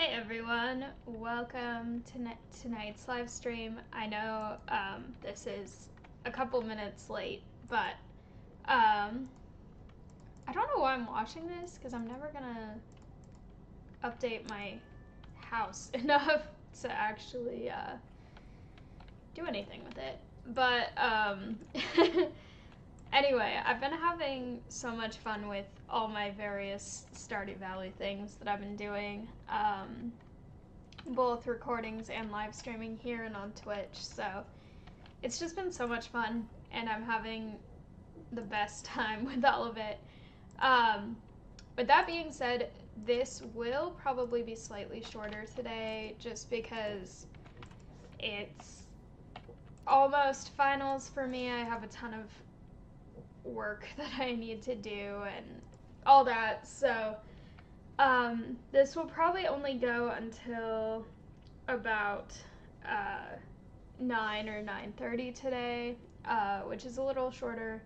Hey everyone, welcome to tonight's live stream. I know this is a couple minutes late, but I don't know why I'm watching this because I'm never gonna update my house enough to actually do anything with it. But anyway, I've been having so much fun with all my various Stardew Valley things that I've been doing. Both recordings and live streaming here and on Twitch. So it's just been so much fun, and I'm having the best time with all of it. With that being said, this will probably be slightly shorter today just because it's almost finals for me. I have a ton of work that I need to do and all that. So this will probably only go until about 9 or 9:30 today, which is a little shorter.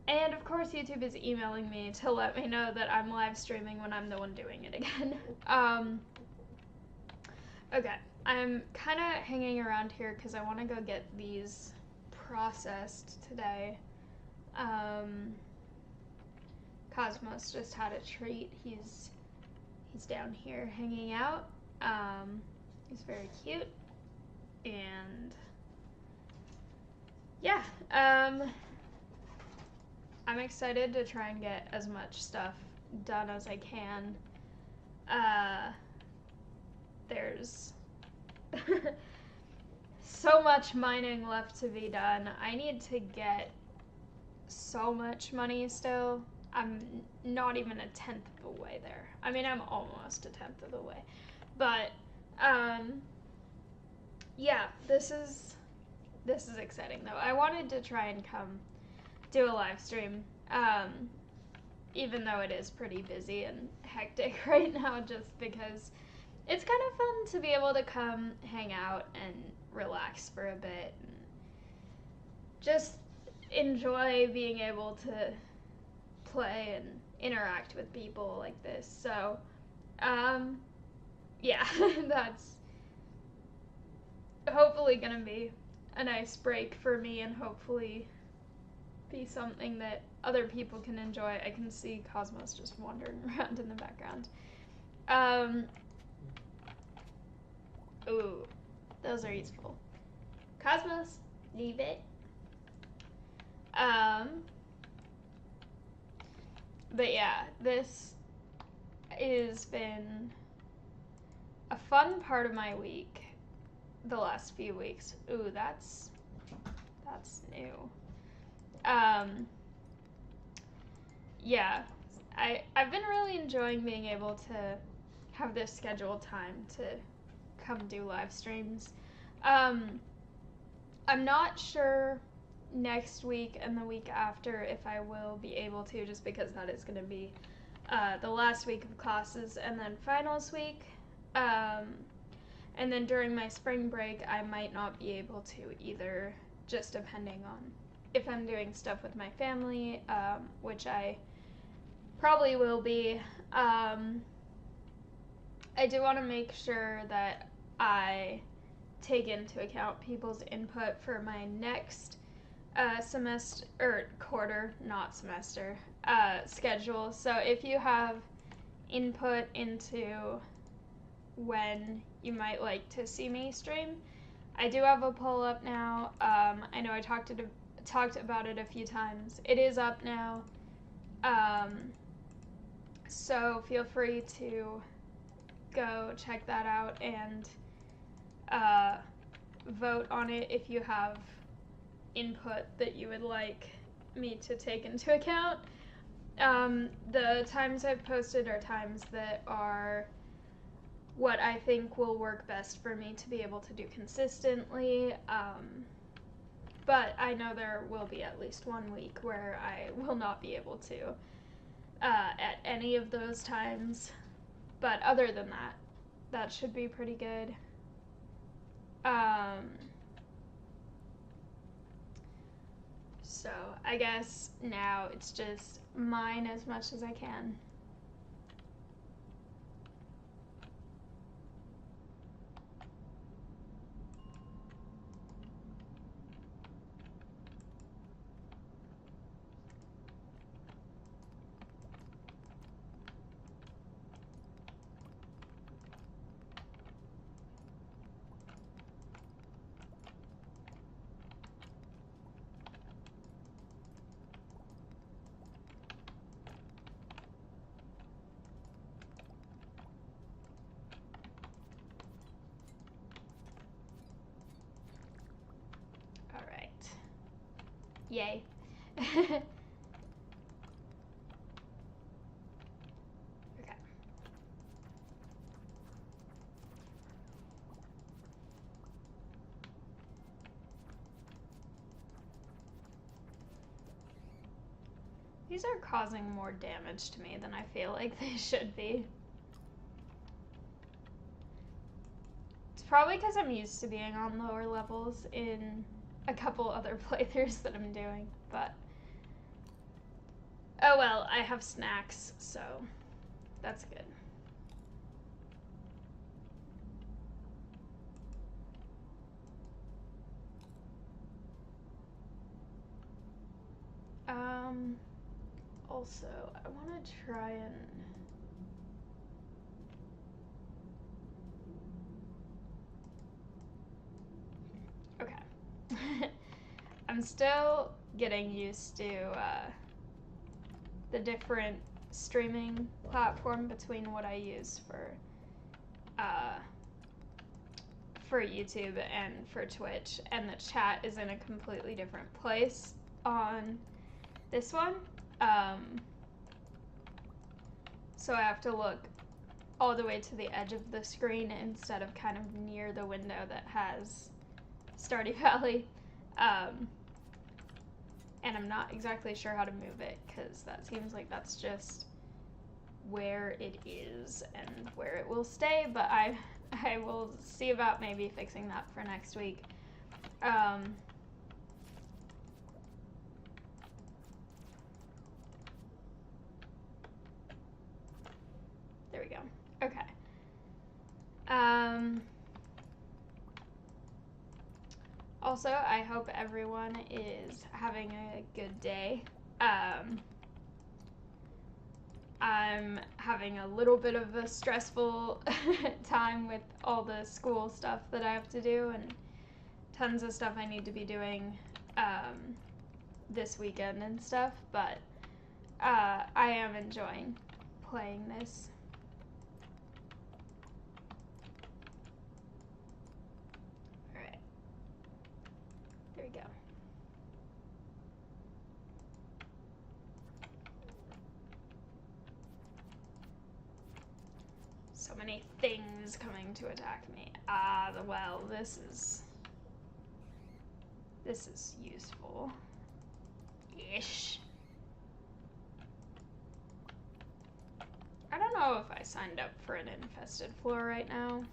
And of course, YouTube is emailing me to let me know that I'm live streaming when I'm the one doing it again. Okay, I'm kind of hanging around here because I want to go get these processed today. Cosmos just had a treat. He's down here hanging out. He's very cute, and yeah, I'm excited to try and get as much stuff done as I can. There's so much mining left to be done. I need to get so much money still. I'm not even a tenth of the way there. I mean, I'm almost a tenth of the way. But, yeah, this is exciting, though. I wanted to try and come do a live stream, even though it is pretty busy and hectic right now, just because it's kind of fun to be able to come hang out and relax for a bit and just enjoy being able to play and interact with people like this. So, yeah, that's hopefully gonna be a nice break for me and hopefully be something that other people can enjoy. I can see Cosmos just wandering around in the background. Ooh, those are useful. Cosmos, leave it. But yeah, this has been a fun part of my week the last few weeks. Ooh, that's new. Yeah, I've been really enjoying being able to have this scheduled time to come do live streams. I'm not sure next week and the week after if I will be able to, just because that is going to be the last week of classes and then finals week. And then during my spring break, I might not be able to either, just depending on if I'm doing stuff with my family, which I probably will be. I do want to make sure that I take into account people's input for my next semester, or quarter, not semester, schedule. So if you have input into when you might like to see me stream, I do have a poll up now. I know I talked about it a few times. It is up now. So feel free to go check that out and vote on it if you have input that you would like me to take into account. The times I've posted are times that are what I think will work best for me to be able to do consistently. But I know there will be at least 1 week where I will not be able to at any of those times. But other than that, that should be pretty good. So I guess now it's just mine as much as I can. Yay. Okay. These are causing more damage to me than I feel like they should be. It's probably because I'm used to being on lower levels in a couple other playthroughs that I'm doing, but oh well, I have snacks, so that's good. Also, I want to try and okay. I'm still getting used to the different streaming platform between what I use for YouTube and for Twitch, and the chat is in a completely different place on this one. So I have to look all the way to the edge of the screen instead of kind of near the window that has Stardew Valley. And I'm not exactly sure how to move it, because that seems like that's just where it is and where it will stay, but I will see about maybe fixing that for next week. There we go. Okay. Also, I hope everyone is having a good day. I'm having a little bit of a stressful time with all the school stuff that I have to do and tons of stuff I need to be doing this weekend and stuff, but I am enjoying playing this. Alright. There we go. So many things coming to attack me. Well, this is useful. Ish. I don't know if I signed up for an infested floor right now.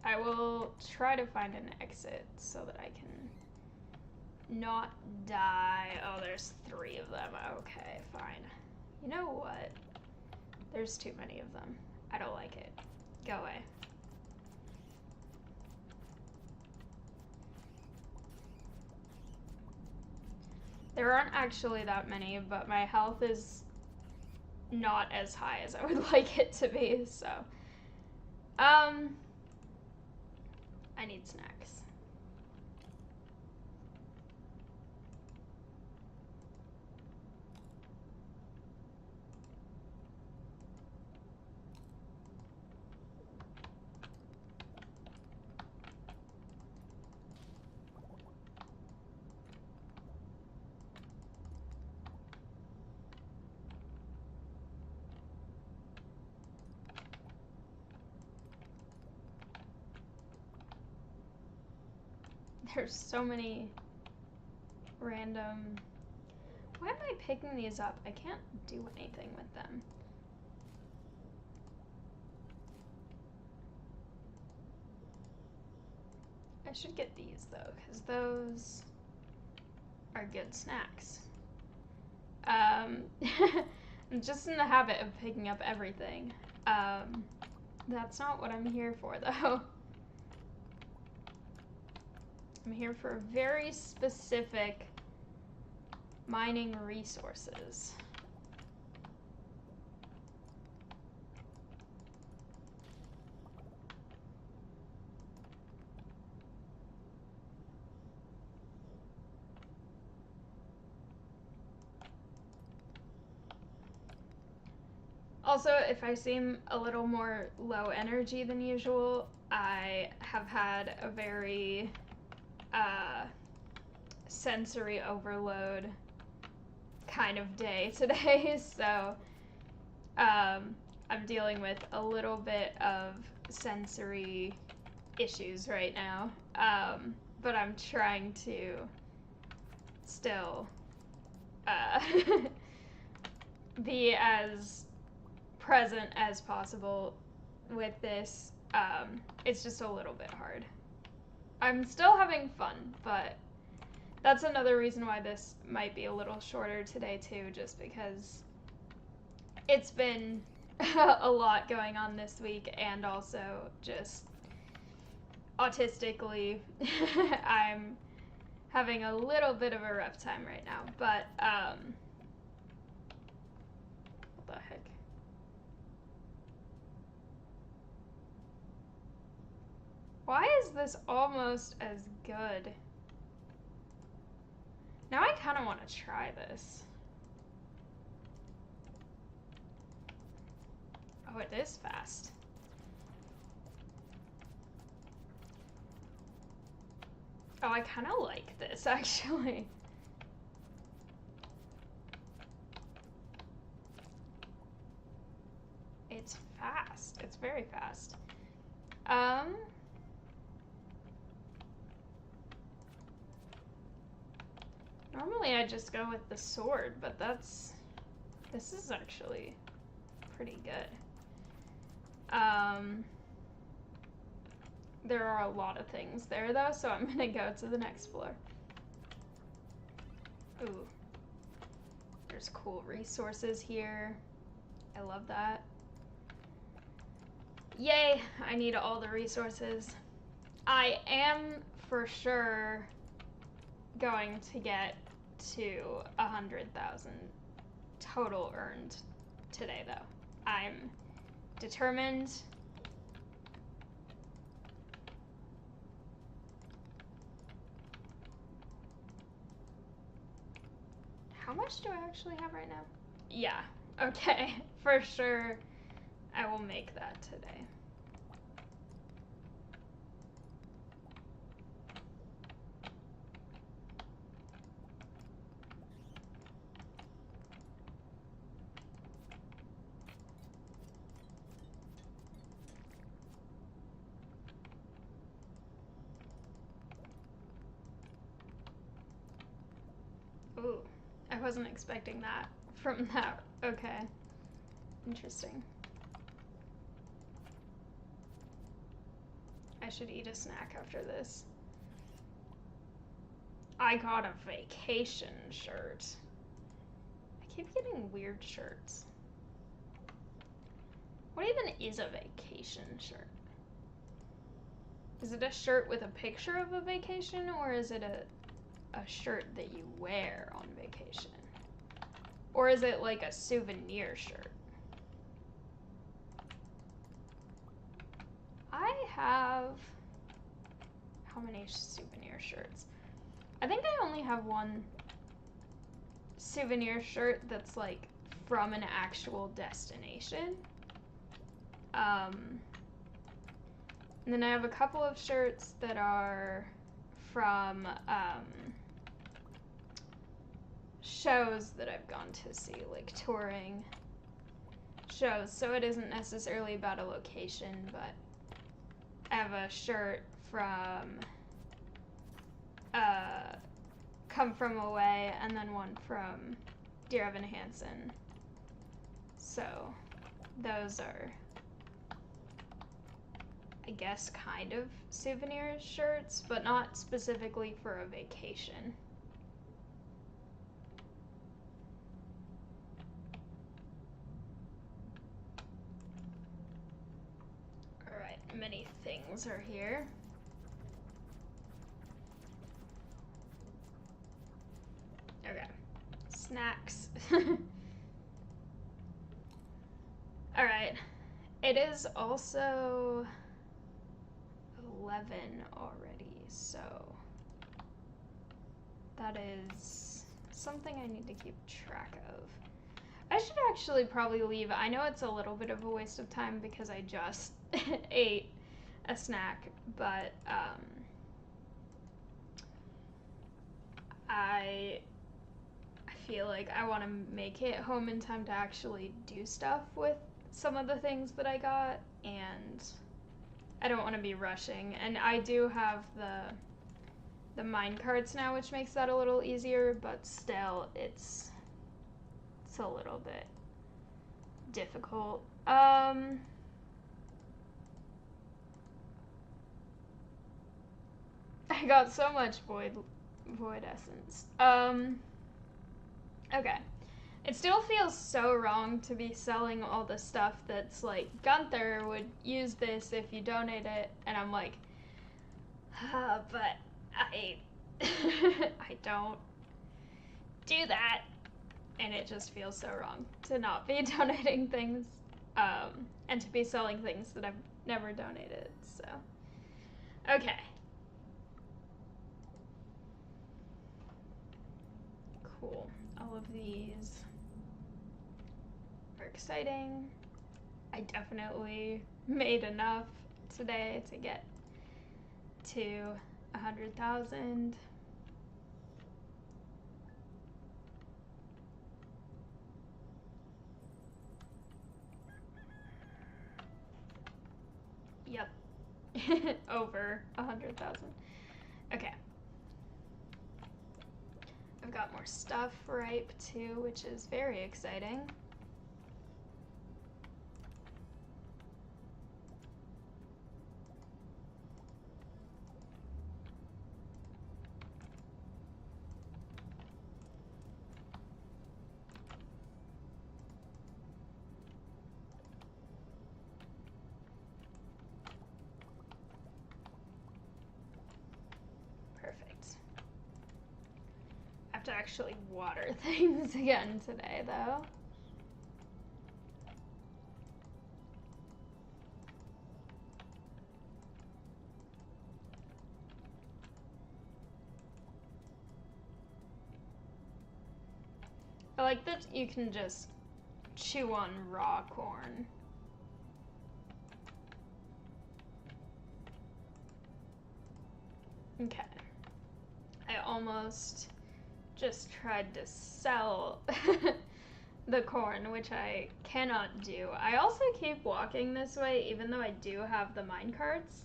I will try to find an exit so that I can not die. Oh, there's 3 of them. Okay, fine. You know what? There's too many of them. I don't like it. Go away. There aren't actually that many, but my health is not as high as I would like it to be, so. I need snacks. There's so many random... Why am I picking these up? I can't do anything with them. I should get these, though, because those are good snacks. I'm just in the habit of picking up everything. That's not what I'm here for, though. I'm here for very specific mining resources. Also, if I seem a little more low energy than usual, I have had a very sensory overload kind of day today, so I'm dealing with a little bit of sensory issues right now, but I'm trying to still be as present as possible with this. It's just a little bit hard. I'm still having fun, but that's another reason why this might be a little shorter today too, just because it's been a lot going on this week, and also just autistically I'm having a little bit of a rough time right now, but what the heck? Why is this almost as good? Now I kind of want to try this. Oh, it is fast. Oh, I kind of like this, actually. It's fast. It's very fast. Normally I just go with the sword, but this is actually pretty good. There are a lot of things there though, so I'm gonna go to the next floor. Ooh. There's cool resources here. I love that. Yay, I need all the resources. I am for sure going to get to 100,000 total earned today though. I'm determined. How much do I actually have right now? Yeah, okay, for sure I will make that today. Ooh, I wasn't expecting that from that. Okay. Interesting. I should eat a snack after this. I got a vacation shirt. I keep getting weird shirts. What even is a vacation shirt? Is it a shirt with a picture of a vacation, or is it a shirt that you wear on vacation? Or is it like a souvenir shirt? I have... how many souvenir shirts? I think I only have one souvenir shirt that's like from an actual destination. And then I have a couple of shirts that are from shows that I've gone to see, like touring shows. So it isn't necessarily about a location, but I have a shirt from Come From Away, and then one from Dear Evan Hansen. So those are, I guess, kind of souvenir shirts, but not specifically for a vacation. Alright, many things are here. Okay, snacks. Alright, it is also 11 already, so that is something I need to keep track of. I should actually probably leave. I know it's a little bit of a waste of time because I just ate a snack, but I feel like I want to make it home in time to actually do stuff with some of the things that I got, and I don't want to be rushing. And I do have the mine carts now, which makes that a little easier, but still it's a little bit difficult. I got so much void essence. Okay. It still feels so wrong to be selling all the stuff that's like, Gunther would use this if you donate it, and I'm like, but I I don't do that, and it just feels so wrong to not be donating things, and to be selling things that I've never donated, so. Okay. Cool. All of these are exciting. I definitely made enough today to get to 100,000. Yep. Over 100,000. Okay. I've got more stuff ripe too, which is very exciting. To actually water things again today, though. I like that you can just chew on raw corn. Okay. I almost just tried to sell the corn, which I cannot do. I also keep walking this way even though I do have the mine carts.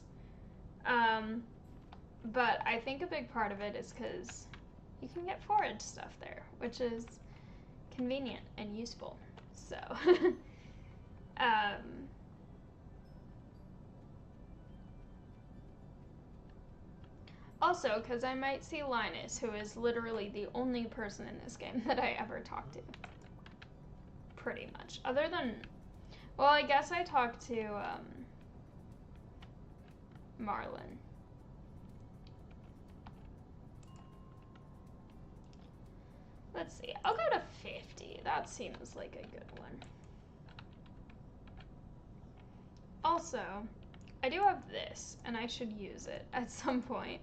But I think a big part of it is because you can get forage stuff there, which is convenient and useful. So, also, because I might see Linus, who is literally the only person in this game that I ever talk to. Pretty much. Other than, well, I guess I talked to Marlin. Let's see. I'll go to 50. That seems like a good one. Also, I do have this, and I should use it at some point.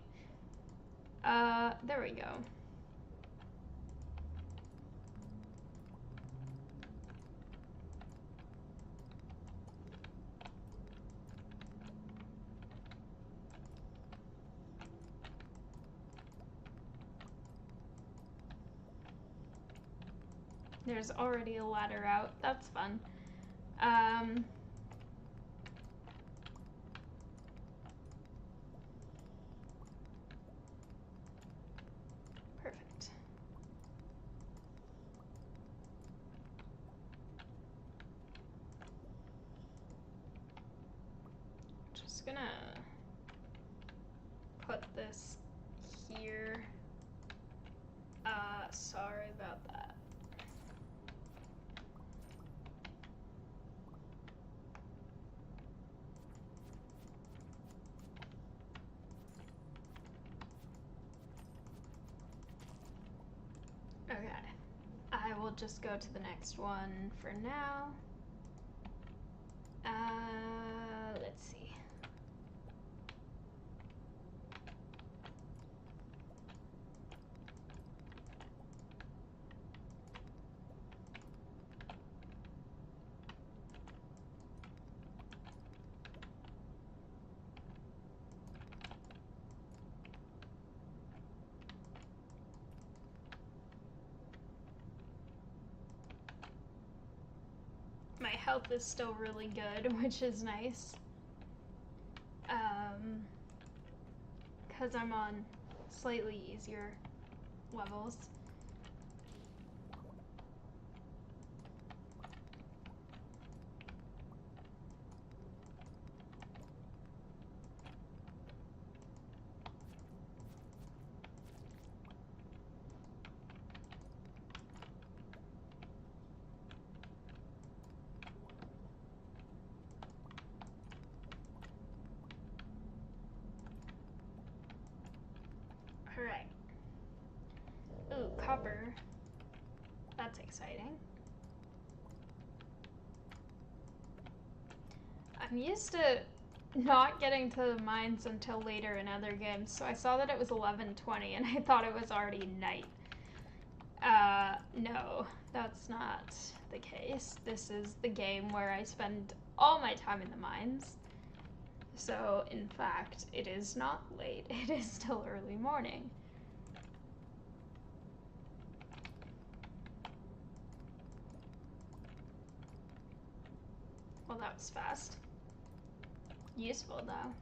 There we go. There's already a ladder out. That's fun. Perfect. Just gonna put this here. Sorry about that. Okay, I will just go to the next one for now. Let's see. my health is still really good, which is nice. Because I'm on slightly easier levels. Alright. Ooh, copper. That's exciting. I'm used to not getting to the mines until later in other games, so I saw that it was 11:20 and I thought it was already night. No, that's not the case. This is the game where I spend all my time in the mines. So, in fact, it is not late. It is still early morning. Well, that was fast. Useful, though.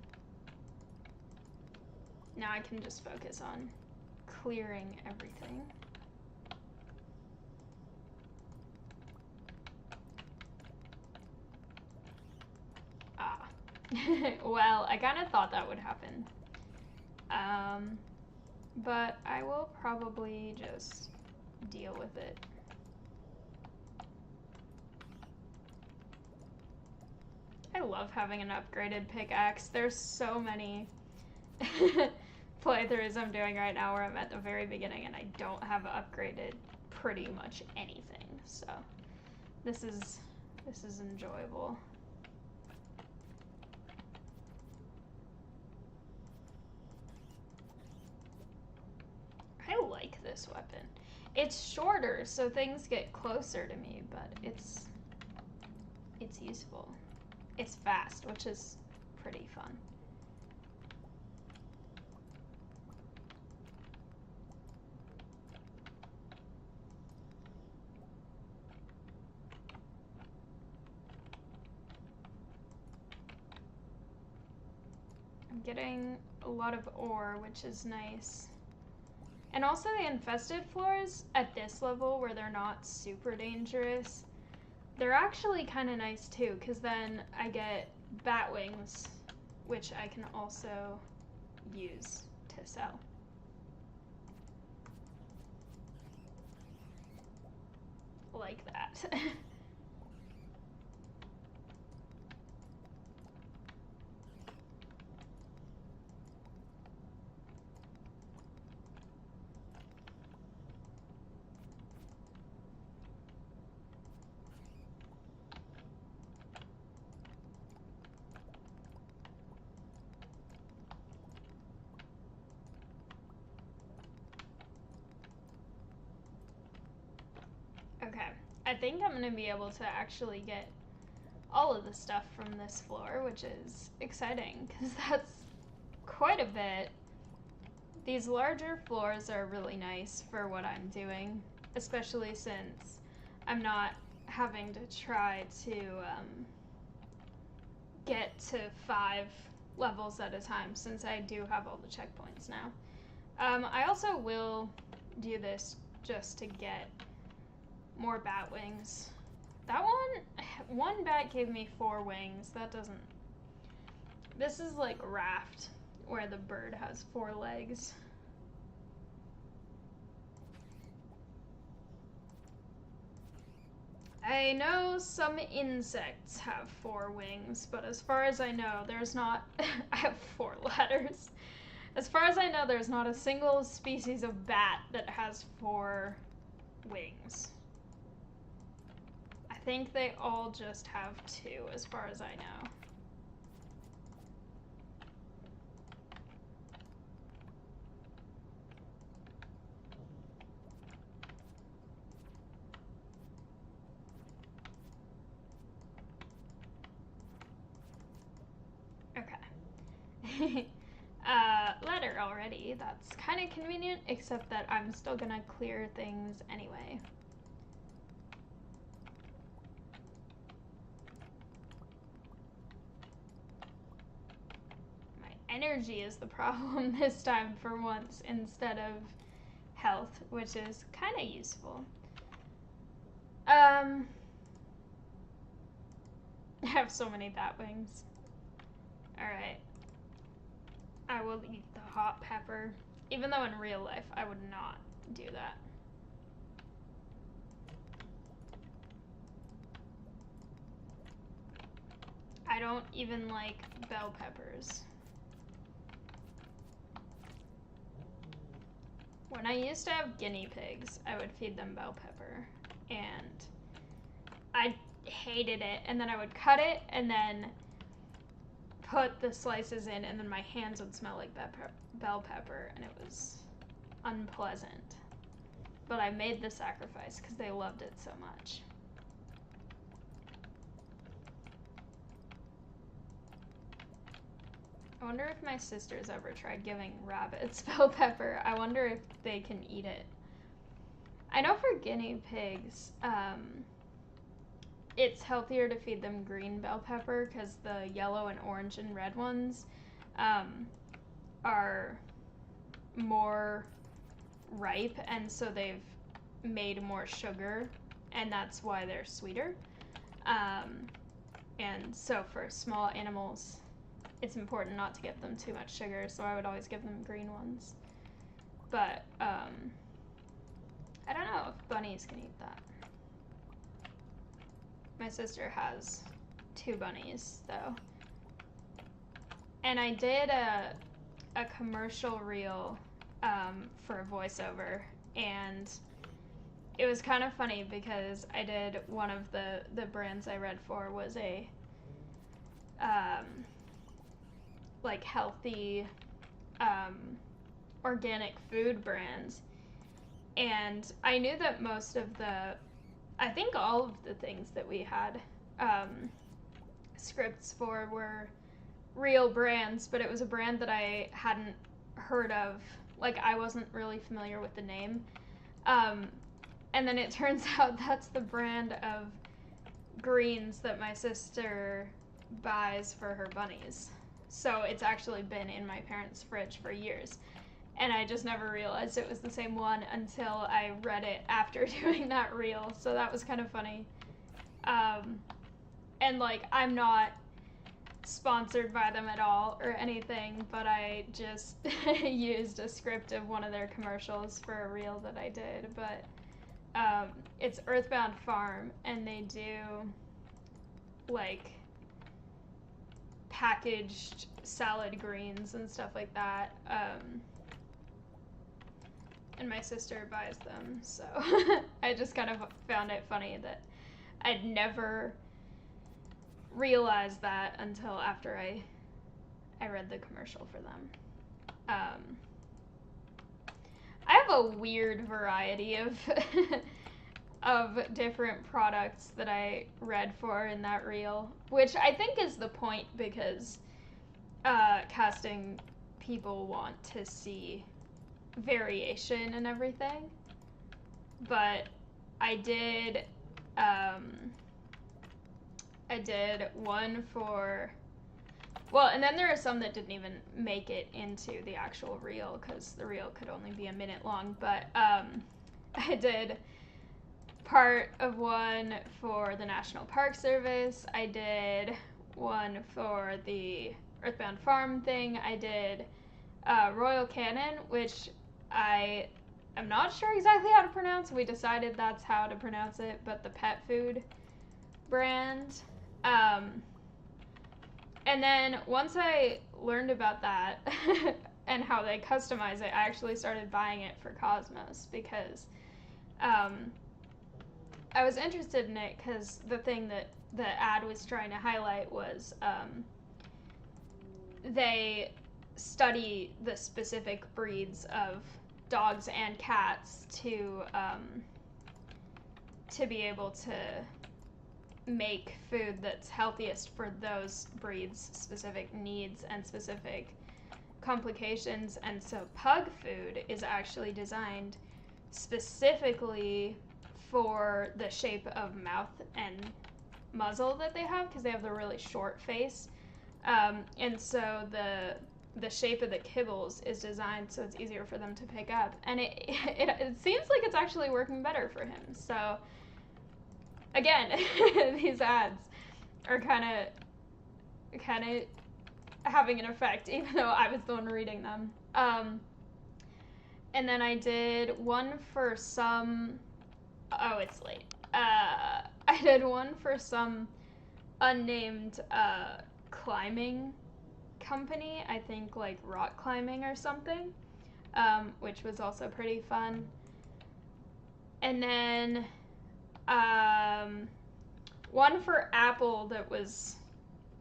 Now I can just focus on clearing everything. Ah. Well, I kind of thought that would happen. But I will probably just deal with it. I love having an upgraded pickaxe. There's so many playthroughs I'm doing right now where I'm at the very beginning and I don't have upgraded pretty much anything. So this is enjoyable. I like this weapon. It's shorter, so things get closer to me, but it's useful. It's fast, which is pretty fun. I'm getting a lot of ore, which is nice. And also the infested floors at this level where they're not super dangerous, they're actually kind of nice too, because then I get bat wings, which I can also use to sell. Like that. Okay, I think I'm going to be able to actually get all of the stuff from this floor, which is exciting, because that's quite a bit. These larger floors are really nice for what I'm doing, especially since I'm not having to try to get to 5 levels at a time, since I do have all the checkpoints now. I also will do this just to get more bat wings. That one bat gave me 4 wings. That doesn't... This is like Raft, where the bird has 4 legs. I know some insects have 4 wings, but as far as I know, there's not... I have 4 ladders. As far as I know, there's not a single species of bat that has 4 wings. I think they all just have 2, as far as I know. Okay. Letter already. That's kind of convenient, except that I'm still gonna clear things anyway. energy is the problem this time for once instead of health, which is kind of useful. I have so many bat wings. Alright. I will eat the hot pepper, even though in real life I would not do that. I don't even like bell peppers. When I used to have guinea pigs, I would feed them bell pepper, and I hated it, and then I would cut it, and then put the slices in, and then my hands would smell like bell pepper, and it was unpleasant. But I made the sacrifice because they loved it so much. I wonder if my sisters ever tried giving rabbits bell pepper. I wonder if they can eat it. I know for guinea pigs, it's healthier to feed them green bell pepper because the yellow and orange and red ones are more ripe, and so they've made more sugar, and that's why they're sweeter. And so for small animals, it's important not to give them too much sugar, so I would always give them green ones. But I don't know if bunnies can eat that. My sister has 2 bunnies, though. And I did a commercial reel for a voiceover, and it was kind of funny because I did one of the brands I read for was a like healthy organic food brands, and I knew that most of I think all of the things that we had scripts for were real brands, but it was a brand that I hadn't heard of. Like, I wasn't really familiar with the name. And then it turns out that's the brand of greens that my sister buys for her bunnies. So it's actually been in my parents' fridge for years. And I just never realized it was the same one until I read it after doing that reel. So that was kind of funny. And, like, I'm not sponsored by them at all or anything, but I just used a script of one of their commercials for a reel that I did. But it's Earthbound Farm, and they do, like, packaged salad greens and stuff like that. And my sister buys them, so I just kind of found it funny that I'd never realized that until after I read the commercial for them. I have a weird variety of of different products that I read for in that reel, which I think is the point because casting people want to see variation and everything. But I did one for, well, and then there are some that didn't even make it into the actual reel because the reel could only be a minute long, but I did part of one for the National Park Service. I did one for the Earthbound Farm thing. I did Royal Canin, which I am not sure exactly how to pronounce. We decided that's how to pronounce it, but the pet food brand. And then once I learned about that and how they customize it, I actually started buying it for Cosmos because I was interested in it because the thing that the ad was trying to highlight was they study the specific breeds of dogs and cats to be able to make food that's healthiest for those breeds' specific needs and specific complications. And so pug food is actually designed specifically for the shape of mouth and muzzle that they have because they have the really short face. And so the shape of the kibbles is designed so it's easier for them to pick up, and it seems like it's actually working better for him. So again, these ads are kind of having an effect, even though I was the one reading them. And then I did one for some. Oh, it's late. I did one for some unnamed climbing company, I think like rock climbing or something, which was also pretty fun. And then one for Apple that was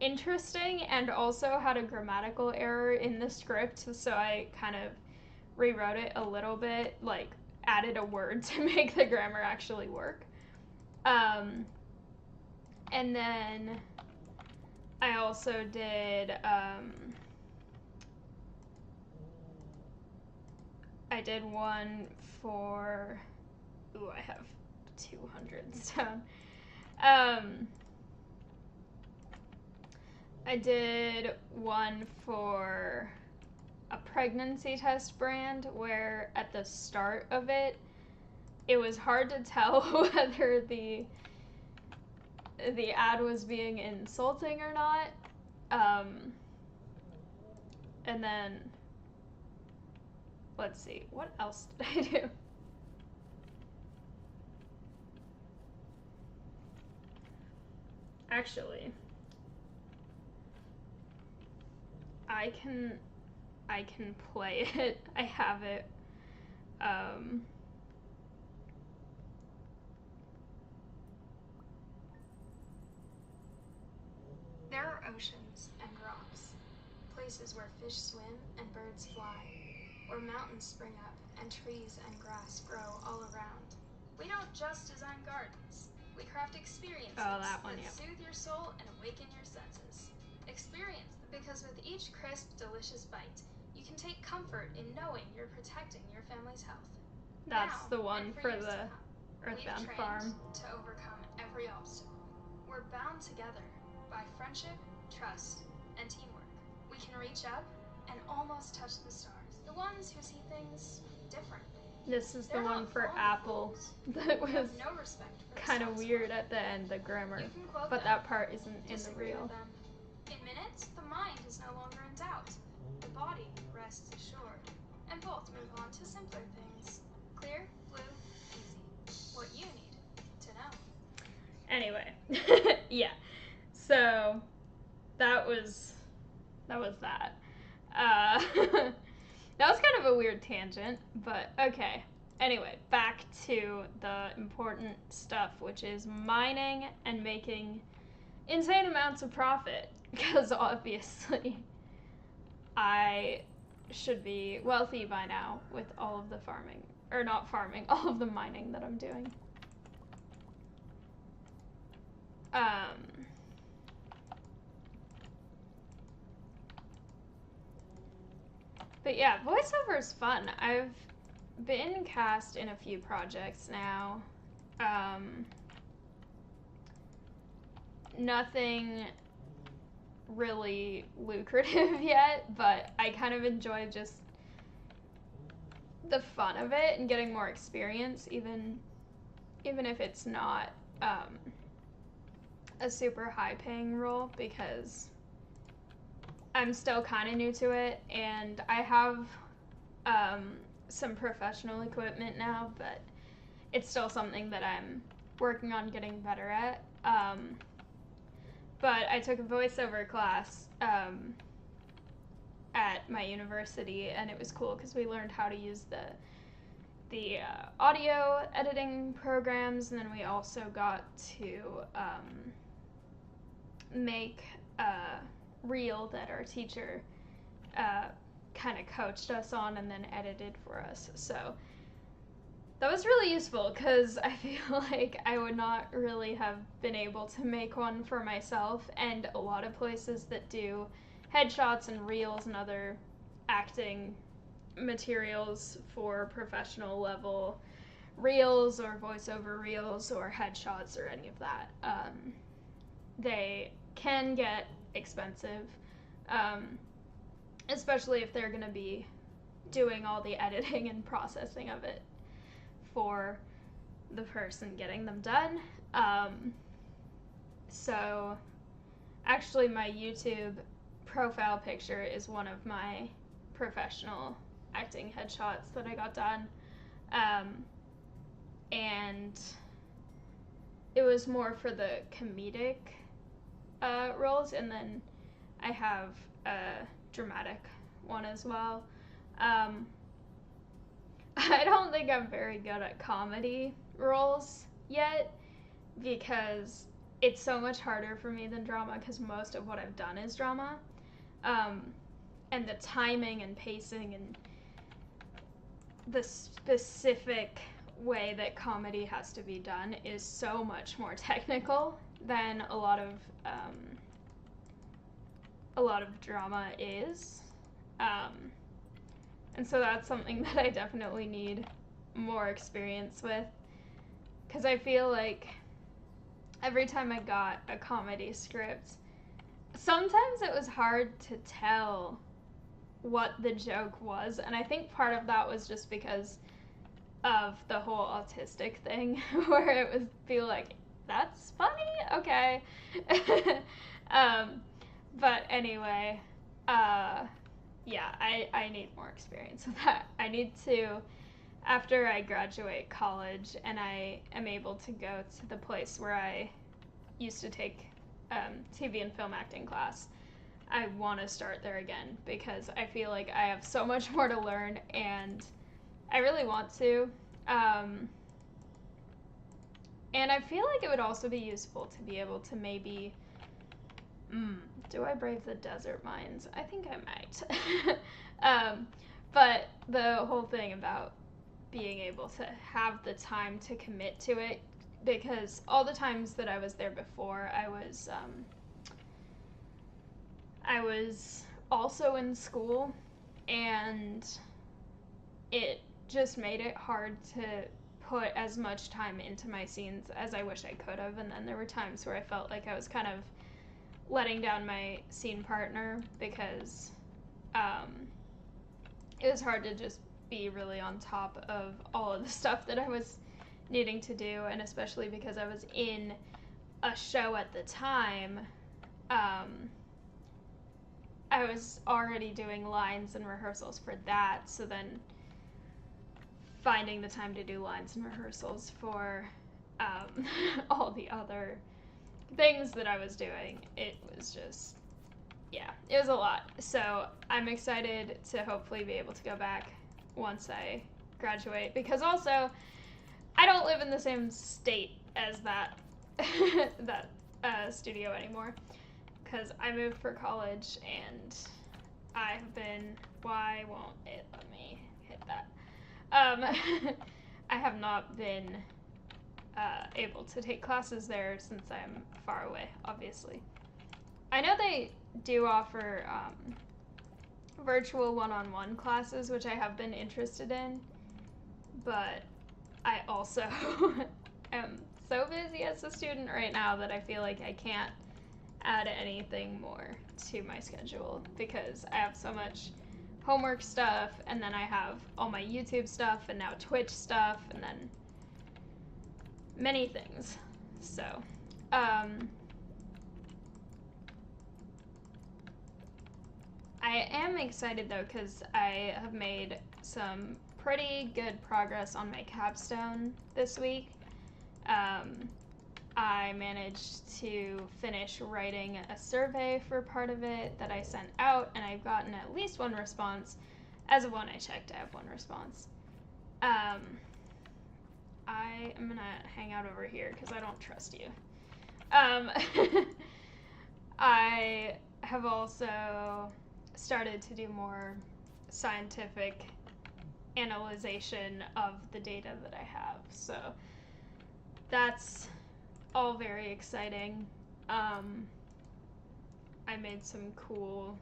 interesting and also had a grammatical error in the script, so I kind of rewrote it a little bit, like added a word to make the grammar actually work. And then I also did I did one for I have 200 down. I did one for a pregnancy test brand where at the start of it was hard to tell whether the ad was being insulting or not. And then let's see, what else did I do? Actually, I can play it. I have it. There are oceans and rocks, places where fish swim and birds fly, where mountains spring up and trees and grass grow all around. We don't just design gardens. We craft experiences that soothe your soul and awaken your senses. Experience, because with each crisp, delicious bite, you can take comfort in knowing you're protecting your family's health. That's now, the one for the Earthbound Farm. To overcome every obstacle. We're bound together by friendship, trust, and teamwork. We can reach up and almost touch the stars, the ones who see things differently. This is the one for Apple that was kind of weird at the end, the grammar, but that part isn't in the real. In minutes, the mind is no longer in doubt. The body rests assured, and both move on to simpler things. Clear, blue, easy. What you need to know. Anyway, yeah. So that was that. That was kind of a weird tangent, but okay. Anyway, back to the important stuff, which is mining and making insane amounts of profit, because obviously I should be wealthy by now with all of the farming, or not farming, all of the mining that I'm doing. But yeah, voiceover is fun. I've been cast in a few projects now. Nothing really lucrative yet, but I kind of enjoy just the fun of it and getting more experience, even if it's not a super high-paying role, because I'm still kind of new to it, and I have some professional equipment now, but it's still something that I'm working on getting better at. But I took a voiceover class at my university, and it was cool because we learned how to use the audio editing programs, and then we also got to make a reel that our teacher kind of coached us on and then edited for us. So that was really useful because I feel like I would not really have been able to make one for myself, and a lot of places that do headshots and reels and other acting materials for professional level reels or voiceover reels or headshots or any of that, they can get expensive. especially if they're going to be doing all the editing and processing of it for the person getting them done. So actually my YouTube profile picture is one of my professional acting headshots that I got done. And it was more for the comedic roles, and then I have a dramatic one as well. I don't think I'm very good at comedy roles yet, because it's so much harder for me than drama, because most of what I've done is drama. And the timing and pacing and the specific way that comedy has to be done is so much more technical than a lot of drama is. And so that's something that I definitely need more experience with, because I feel like every time I got a comedy script, sometimes it was hard to tell what the joke was, and I think part of that was just because of the whole autistic thing, where it would feel like, that's funny? Okay. But anyway, yeah, I need more experience with that. I need to, after I graduate college and I am able to go to the place where I used to take TV and film acting class, I want to start there again, because I feel like I have so much more to learn, and I really want to. And I feel like it would also be useful to be able to maybe, do I brave the desert mines? I think I might. But the whole thing about being able to have the time to commit to it, because all the times that I was there before, I was also in school, and it just made it hard to put as much time into my scenes as I wish I could have. And then there were times where I felt like I was kind of letting down my scene partner, because it was hard to just be really on top of all of the stuff that I was needing to do, and especially because I was in a show at the time. I was already doing lines and rehearsals for that, so then finding the time to do lines and rehearsals for all the other things that I was doing, it was just, yeah, it was a lot. So I'm excited to hopefully be able to go back once I graduate, because also I don't live in the same state as that studio anymore, because I moved for college, and I've been, why won't it let me hit that? I have not been able to take classes there since I'm far away, obviously. I know they do offer virtual one-on-one classes, which I have been interested in, but I also am so busy as a student right now that I feel like I can't add anything more to my schedule, because I have so much homework stuff, and then I have all my YouTube stuff, and now Twitch stuff, and then many things. So I am excited though, because I have made some pretty good progress on my capstone this week. I managed to finish writing a survey for part of it that I sent out, and I've gotten at least one response. As of when I checked, I have one response. I am gonna hang out over here because I don't trust you. I have also started to do more scientific analyzation of the data that I have, so that's all very exciting. I made some cool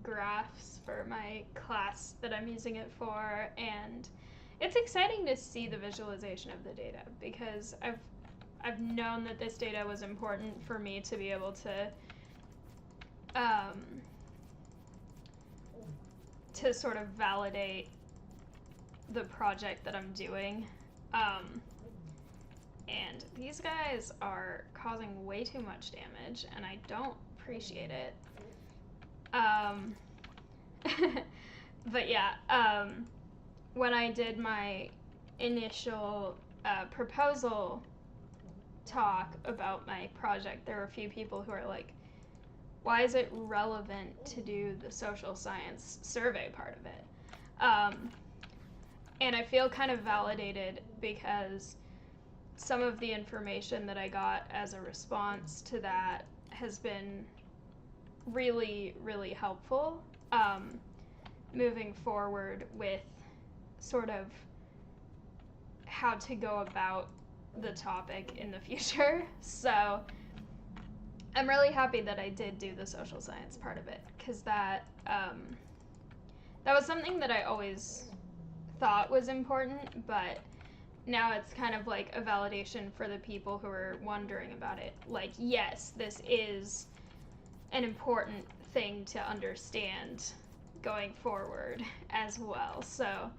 graphs for my class that I'm using it for, and it's exciting to see the visualization of the data, because I've known that this data was important for me to be able to to sort of validate the project that I'm doing. And these guys are causing way too much damage, and I don't appreciate it. But yeah, when I did my initial proposal talk about my project, there were a few people who are like, why is it relevant to do the social science survey part of it? And I feel kind of validated because some of the information that I got as a response to that has been really, really helpful moving forward with sort of how to go about the topic in the future. So I'm really happy that I did do the social science part of it, because that was something that I always thought was important, but now it's kind of like a validation for the people who are wondering about it. Like, yes, this is an important thing to understand going forward as well. So,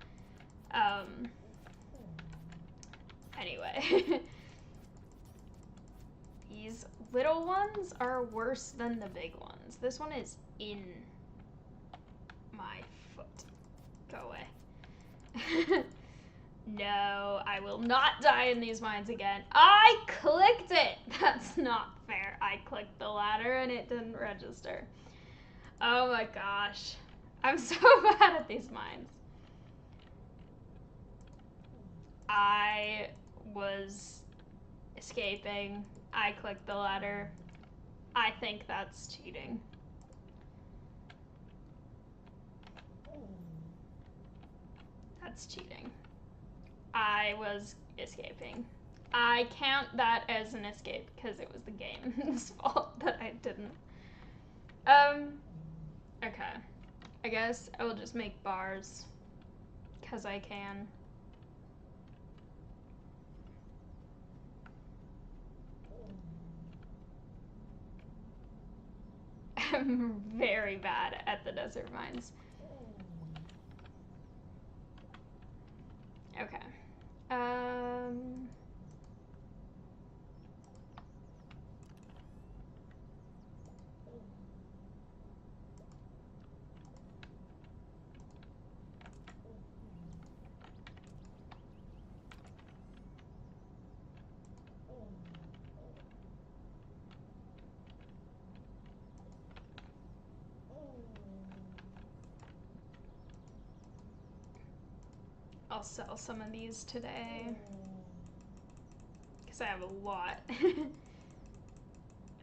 anyway. These little ones are worse than the big ones. This one is in my foot. Go away. No, I will not die in these mines again. I clicked it! That's not fair. I clicked the ladder and it didn't register. Oh my gosh. I'm so bad at these mines. I was escaping. I clicked the ladder. I think that's cheating. That's cheating. I was escaping. I count that as an escape because it was the game's fault that I didn't. Okay. I guess I will just make bars because I can. I'm very bad at the desert mines. Okay. I'll sell some of these today because I have a lot.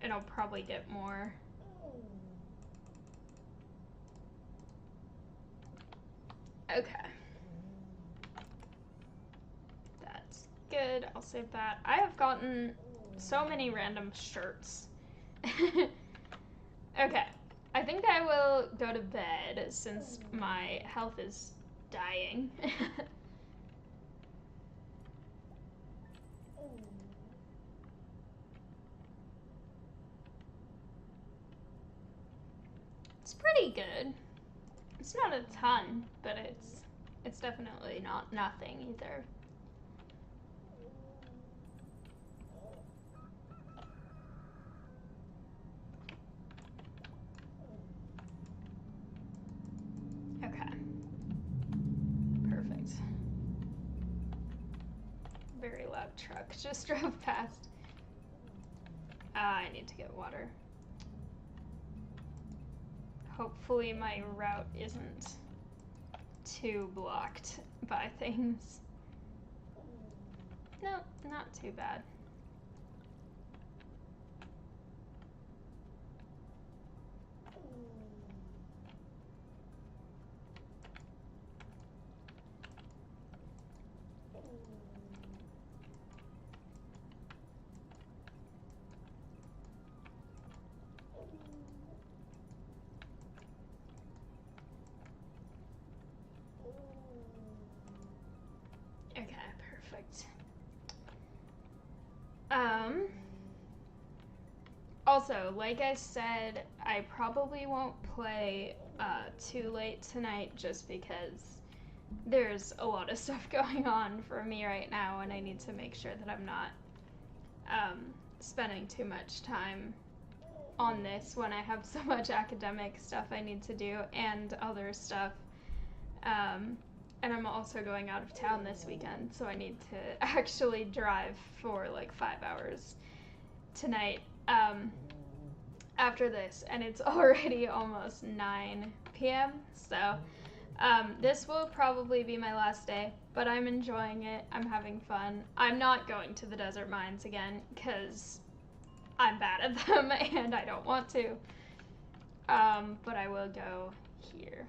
And I'll probably get more. Okay. That's good. I'll save that. I have gotten so many random shirts. Okay. I think I will go to bed since my health is dying. It's pretty good. It's not a ton, but it's definitely not nothing either. Okay. Perfect. Very loud truck just drove past. I need to get water. Hopefully my route isn't too blocked by things. No, not too bad. Okay, perfect. Also, like I said, I probably won't play too late tonight just because there's a lot of stuff going on for me right now, and I need to make sure that I'm not spending too much time on this when I have so much academic stuff I need to do and other stuff. And I'm also going out of town this weekend, so I need to actually drive for like 5 hours tonight after this, and it's already almost 9 p.m. So this will probably be my last day, but I'm enjoying it. I'm having fun. I'm not going to the desert mines again because I'm bad at them and I don't want to. But I will go here.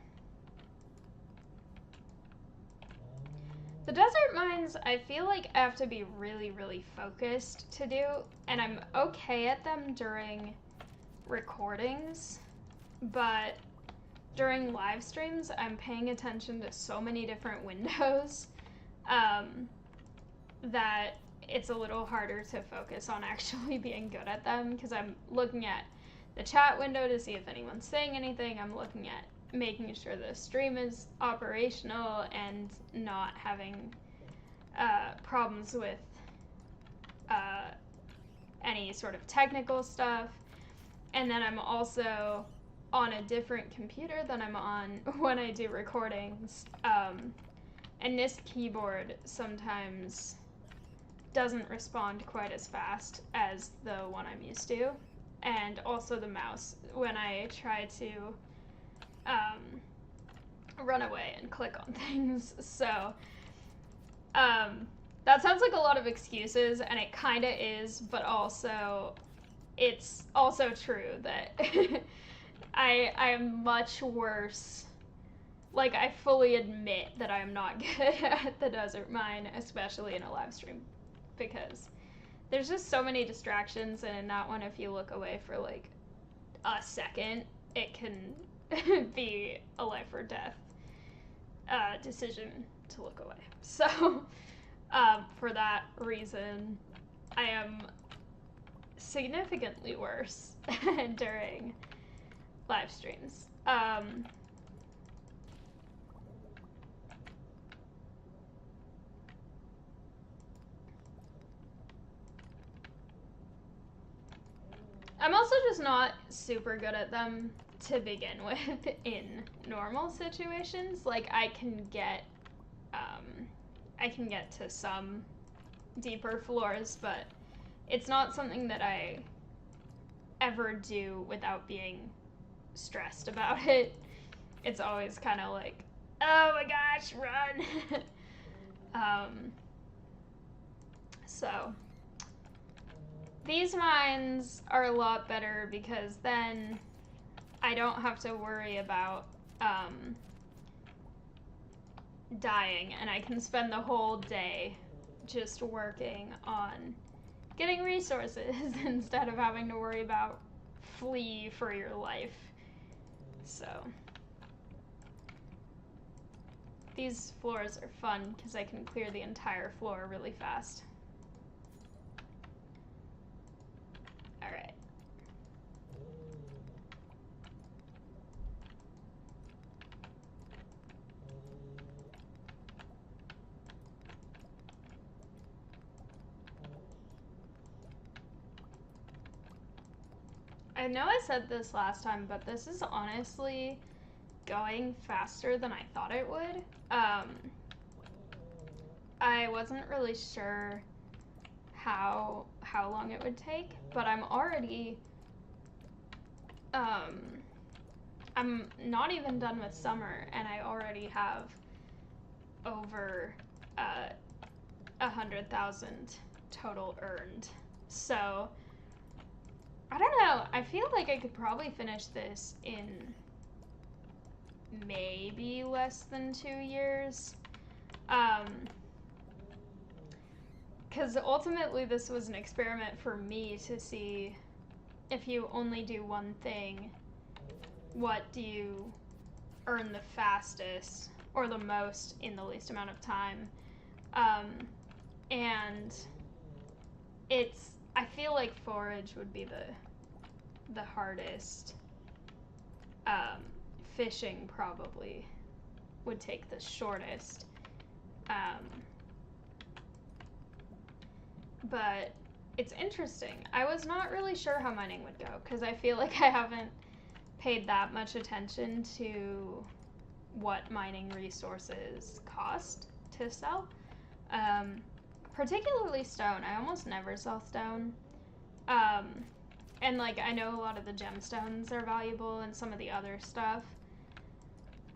The desert mines, I feel like I have to be really, really focused to do, and I'm okay at them during recordings, but during live streams, I'm paying attention to so many different windows that it's a little harder to focus on actually being good at them, because I'm looking at the chat window to see if anyone's saying anything. I'm looking at making sure the stream is operational and not having problems with any sort of technical stuff. And then I'm also on a different computer than I'm on when I do recordings. And this keyboard sometimes doesn't respond quite as fast as the one I'm used to. And also the mouse, when I try to run away and click on things. So that sounds like a lot of excuses, and it kind of is, but also it's also true that I am much worse. Like, I fully admit that I'm not good at the desert mine, especially in a live stream, because there's just so many distractions, and in that one, if you look away for like a second, it can be a life or death decision to look away. So for that reason, I am significantly worse during live streams. I'm also just not super good at them to begin with in normal situations. Like, I can get to some deeper floors, but it's not something that I ever do without being stressed about it. It's always kind of like, oh my gosh, run. So these mines are a lot better because then I don't have to worry about dying, and I can spend the whole day just working on getting resources instead of having to worry about flee for your life. So these floors are fun because I can clear the entire floor really fast. Alright. I know I said this last time, but this is honestly going faster than I thought it would. I wasn't really sure how long it would take, but I'm already I'm not even done with summer, and I already have over 100,000 total earned. So I don't know. I feel like I could probably finish this in maybe less than 2 years. Because ultimately this was an experiment for me to see if you only do one thing, what do you earn the fastest or the most in the least amount of time. And I feel like forage would be the hardest fishing probably would take the shortest. But it's interesting. I was not really sure how mining would go because I feel like I haven't paid that much attention to what mining resources cost to sell. Particularly stone. I almost never sell stone. And like I know a lot of the gemstones are valuable and some of the other stuff.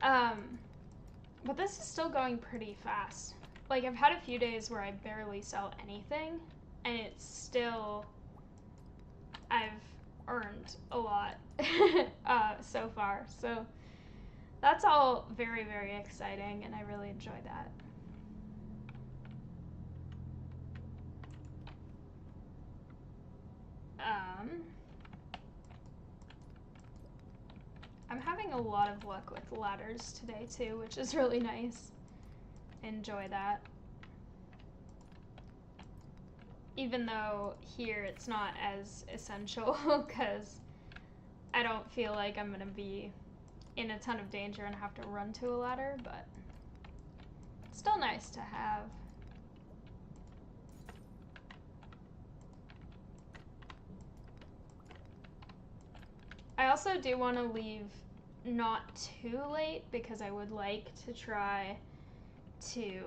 But this is still going pretty fast. Like I've had a few days where I barely sell anything, and it's still, I've earned a lot so far. So that's all very, very exciting, and I really enjoy that. I'm having a lot of luck with ladders today too, which is really nice. Enjoy that. Even though here it's not as essential because I don't feel like I'm gonna be in a ton of danger and have to run to a ladder, but it's still nice to have. I also do want to leave not too late because I would like to try to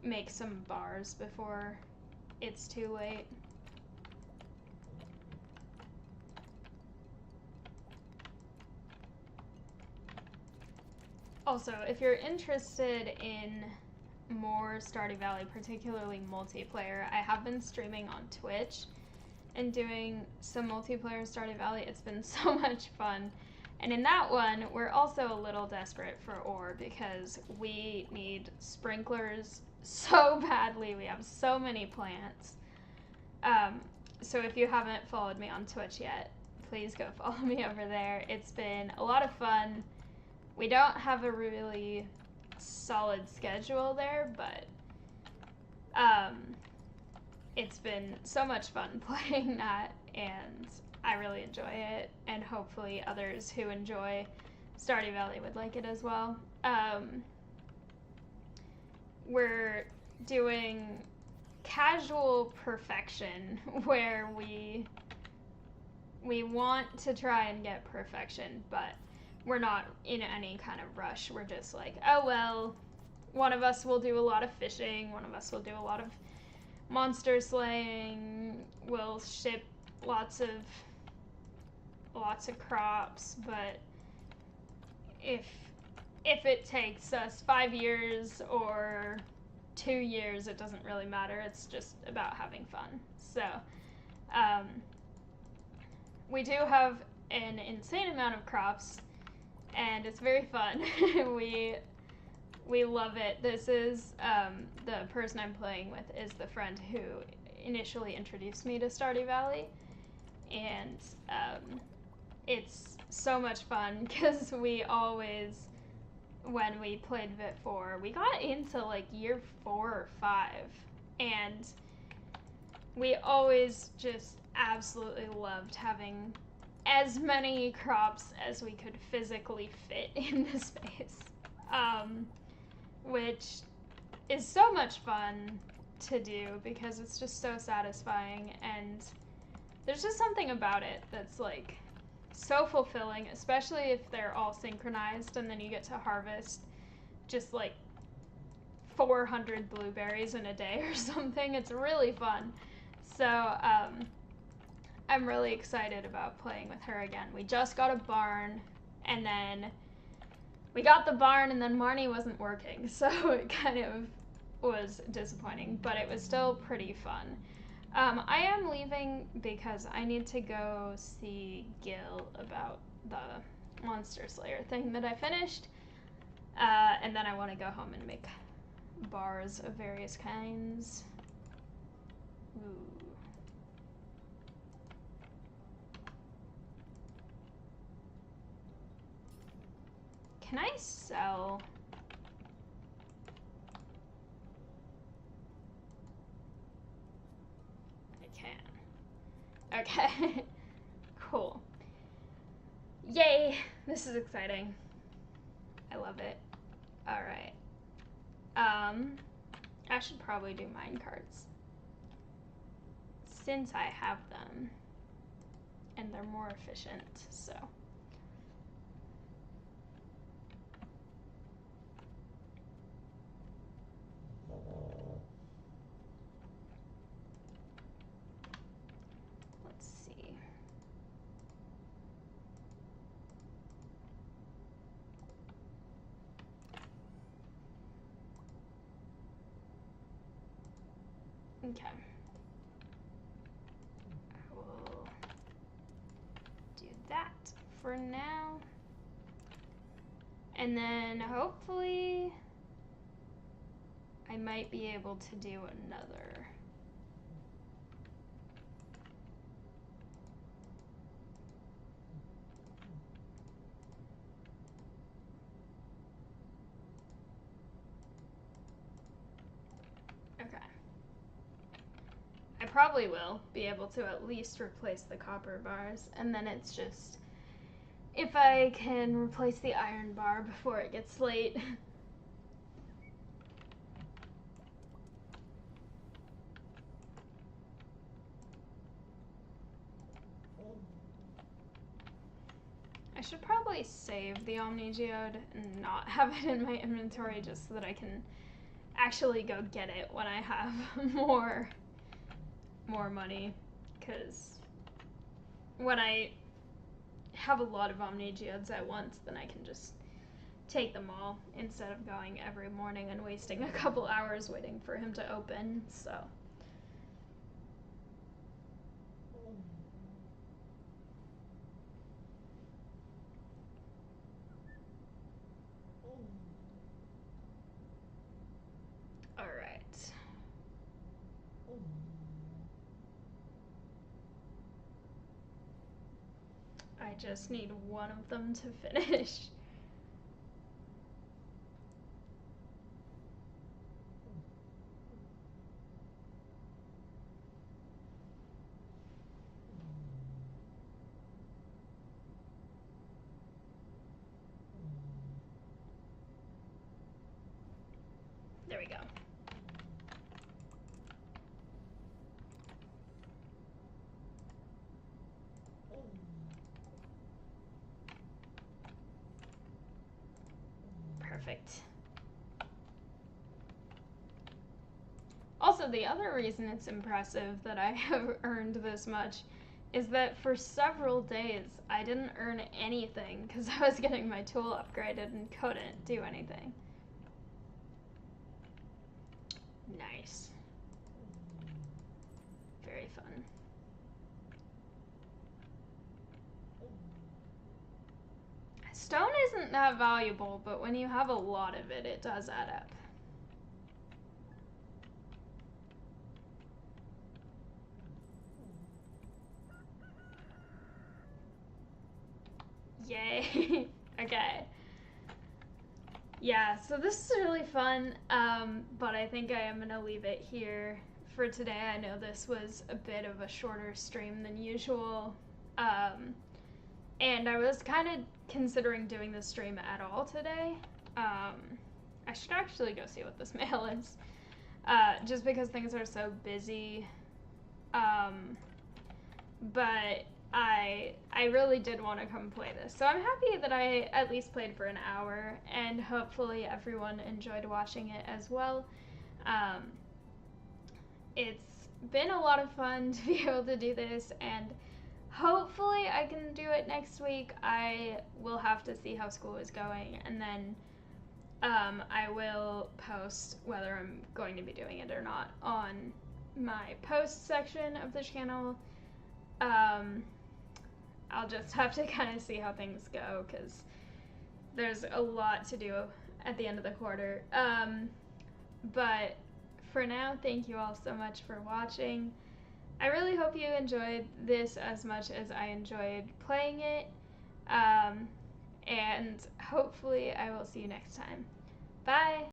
make some bars before it's too late. Also, if you're interested in more Stardew Valley, particularly multiplayer, I have been streaming on Twitch and doing some multiplayer Stardew Valley. It's been so much fun. And in that one, we're also a little desperate for ore because we need sprinklers so badly. We have so many plants. So if you haven't followed me on Twitch yet, please go follow me over there. It's been a lot of fun. We don't have a really solid schedule there, but it's been so much fun playing that, and I really enjoy it, and hopefully others who enjoy Stardew Valley would like it as well. We're doing casual perfection where we want to try and get perfection, but we're not in any kind of rush. We're just like, oh well, one of us will do a lot of fishing, one of us will do a lot of monster slaying, we'll ship lots of crops, but if it takes us 5 years or 2 years, it doesn't really matter. It's just about having fun. So we do have an insane amount of crops, and it's very fun. we love it. This is the person I'm playing with is the friend who initially introduced me to Stardew Valley, and it's so much fun because we always, when we played Vit 4, we got into like year 4 or 5, and we always just absolutely loved having as many crops as we could physically fit in the space, which is so much fun to do because it's just so satisfying, and there's just something about it that's like so fulfilling, especially if they're all synchronized and then you get to harvest just like 400 blueberries in a day or something. It's really fun. So I'm really excited about playing with her again. We just got a barn, and then we got the barn and then Marnie wasn't working, so it kind of was disappointing, but it was still pretty fun. I am leaving because I need to go see Gil about the Monster Slayer thing that I finished, and then I want to go home and make bars of various kinds. Ooh. Can I sell? I can. Okay. Cool. Yay! This is exciting. I love it. All right. I should probably do mine carts since I have them, and they're more efficient. So. Let's see. Okay. I will do that for now. And then hopefully I might be able to do another. Okay. I probably will be able to at least replace the copper bars, and then it's just if I can replace the iron bar before it gets late. I should probably save the Omni Geode and not have it in my inventory just so that I can actually go get it when I have more money, because when I have a lot of Omni Geodes at once, then I can just take them all instead of going every morning and wasting a couple hours waiting for him to open. So all right. I just need one of them to finish. There we go. Perfect. Also, the other reason it's impressive that I have earned this much is that for several days I didn't earn anything because I was getting my tool upgraded and couldn't do anything. Nice. Very fun. Stone isn't that valuable, but when you have a lot of it, it does add up. Yay. Okay. Yeah, so this is really fun, but I think I am going to leave it here for today. I know this was a bit of a shorter stream than usual, and I was kind of considering doing this stream at all today. I should actually go see what this mail is, just because things are so busy, but I really did want to come play this. So I'm happy that I at least played for an hour, and hopefully everyone enjoyed watching it as well. It's been a lot of fun to be able to do this, and hopefully I can do it next week. I will have to see how school is going, and then I will post whether I'm going to be doing it or not on my post section of the channel. I'll just have to kind of see how things go, because there's a lot to do at the end of the quarter. But for now, thank you all so much for watching. I really hope you enjoyed this as much as I enjoyed playing it. And hopefully I will see you next time. Bye!